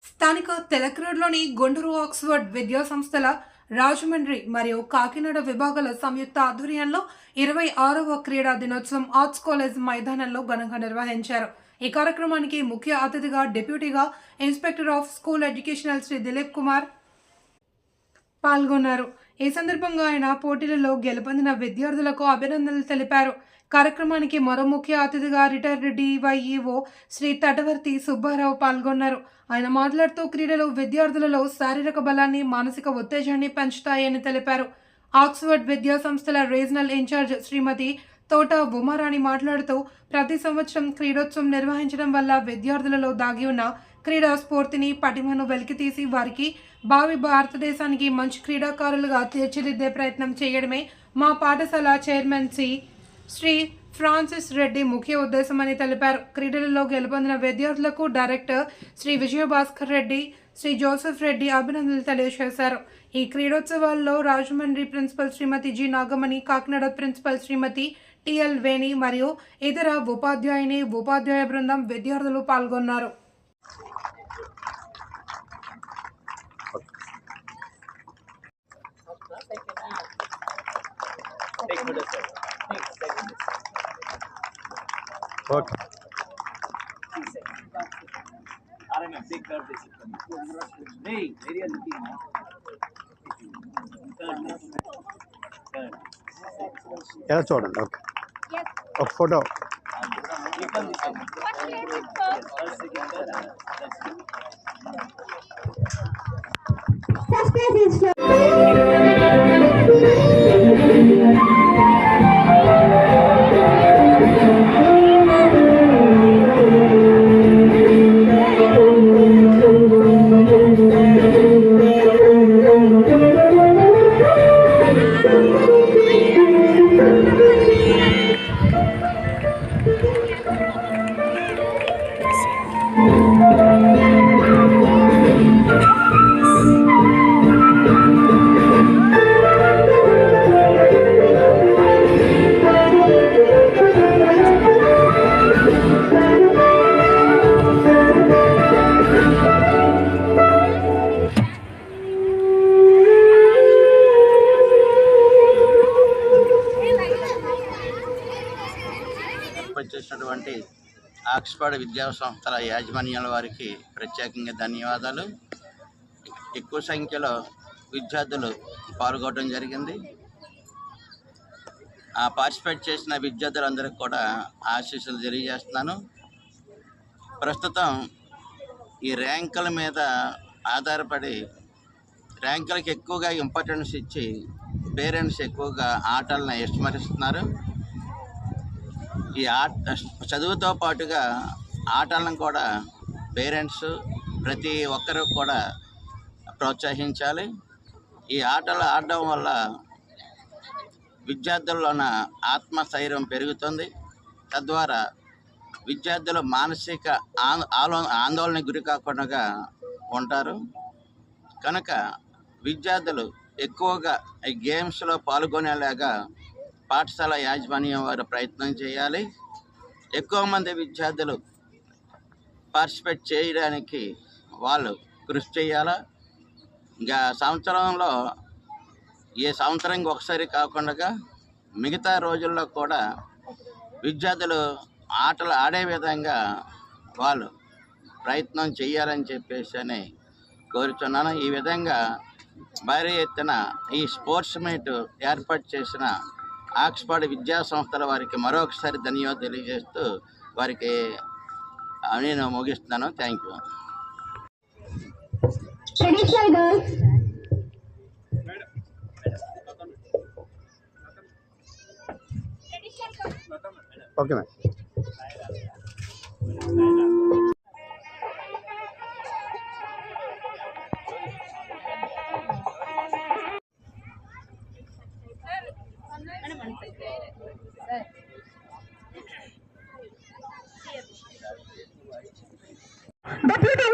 స్థానిక తెలక్ రోడ్లోని గుంటూరు ఆక్స్ఫర్డ్ విద్యా సంస్థల రాజమండ్రి మరియు కాకినాడ విభాగాల సంయుక్త ఆధ్వర్యంలో 26వ క్రీడా దినోత్సవం ఆర్ట్స్ కాలేజ్ మైదానంలో ఘనంగా నిర్వహించారు. ఈ కార్యక్రమానికి ముఖ్య అతిథిగా డిప్యూటీగా inspector of school educational Shri Dilip Kumar పాల్గొన్నారు. ఈ సందర్భంగా ఆయన పోటీలలో గెలుపొందిన విద్యార్థులకు అభినందనలు తెలిపారు. కార్యక్రమానికి మరో ముఖ్య అతిథిగా రిటైర్డ్ డివైఈఓ శ్రీ తటవర్తి సుబ్బారావు పాల్గొన్నారు. ఆయన మాట్లాడుతూ క్రీడలు విద్యార్థులలో శారీరక బలాన్ని, మానసిక ఉత్తేజాన్ని పెంచుతాయని తెలిపారు. ఆక్స్ఫర్డ్ విద్యా సంస్థల రీజనల్ ఇన్ఛార్జ్ శ్రీమతి తోట ఉమారాణి మాట్లాడుతూ ప్రతి సంవత్సరం క్రీడోత్సవం నిర్వహించడం వల్ల విద్యార్థులలో దాగి ఉన్న క్రీడా స్ఫూర్తిని, పటిమను వెలికితీసి వారికి భావి భారతదేశానికి మంచి క్రీడాకారులుగా తీర్చిదిద్దే ప్రయత్నం చేయడమే మా పాఠశాల చైర్మన్ శ్రీ ఫ్రాన్సిస్ రెడ్డి ముఖ్య ఉద్దేశమని తెలిపారు. క్రీడలలో గెలుపొందిన విద్యార్థులకు డైరెక్టర్ శ్రీ విజయభాస్కర్ రెడ్డి, శ్రీ జోసెఫ్ రెడ్డి అభినందనలు తెలియజేశారు. ఈ క్రీడోత్సవాల్లో రాజమండ్రి ప్రిన్సిపల్ శ్రీమతి జి నాగమణి, కాకినాడ ప్రిన్సిపల్ శ్రీమతి టిఎల్ వేణి మరియు ఇతర ఉపాధ్యాయ బృందం విద్యార్థులు పాల్గొన్నారు. Okay. ఎలా చూడండి. ఓకే, ఒక ఫోటో. చేసినటువంటి ఆక్స్ఫర్డ్ విద్యా సంస్థల యాజమాన్యాల వారికి ప్రత్యేకంగా ధన్యవాదాలు. ఎక్కువ సంఖ్యలో విద్యార్థులు పాల్గొనడం జరిగింది. పార్టిసిపేట్ చేసిన విద్యార్థులందరికీ కూడా ఆశీస్సులు తెలియజేస్తున్నాను. ప్రస్తుతం ఈ ర్యాంకుల మీద ఆధారపడి ర్యాంకులకు ఎక్కువగా ఇంపార్టెన్స్ ఇచ్చి పేరెంట్స్ ఎక్కువగా ఆటలను విస్మరిస్తున్నారు. ఈ చదువుతో పాటుగా ఆటలను కూడా పేరెంట్స్ ప్రతి ఒక్కరూ కూడా ప్రోత్సహించాలి. ఈ ఆటలు ఆడడం వల్ల విద్యార్థుల్లోన ఆత్మస్థైర్యం పెరుగుతుంది. తద్వారా విద్యార్థులు మానసిక ఆందోళనకు గురి కాకుండా ఉంటారు. కనుక విద్యార్థులు ఎక్కువగా ఈ గేమ్స్లో పాల్గొనేలాగా పాఠశాల యాజమాన్యం వారు ప్రయత్నం చేయాలి. ఎక్కువ మంది విద్యార్థులు పార్టిసిపేట్ చేయడానికి వాళ్ళు కృషి చేయాలా. ఇంకా సంవత్సరంలో ఏ సంవత్సరానికి ఒకసారి కాకుండా మిగతా రోజుల్లో కూడా విద్యార్థులు ఆటలు ఆడే విధంగా వాళ్ళు ప్రయత్నం చేయాలని చెప్పేసి కోరుతున్నాను. ఈ విధంగా భారీ ఎత్తున ఈ స్పోర్ట్స్ మీట్ ఏర్పాటు చేసిన ఆక్స్ఫర్డ్ విద్యా సంస్థల వారికి మరొకసారి ధన్యవాదాలు తెలియజేస్తూ వారికి నేను ముగిస్తున్నాను. Thank you. Okay madam. Deputy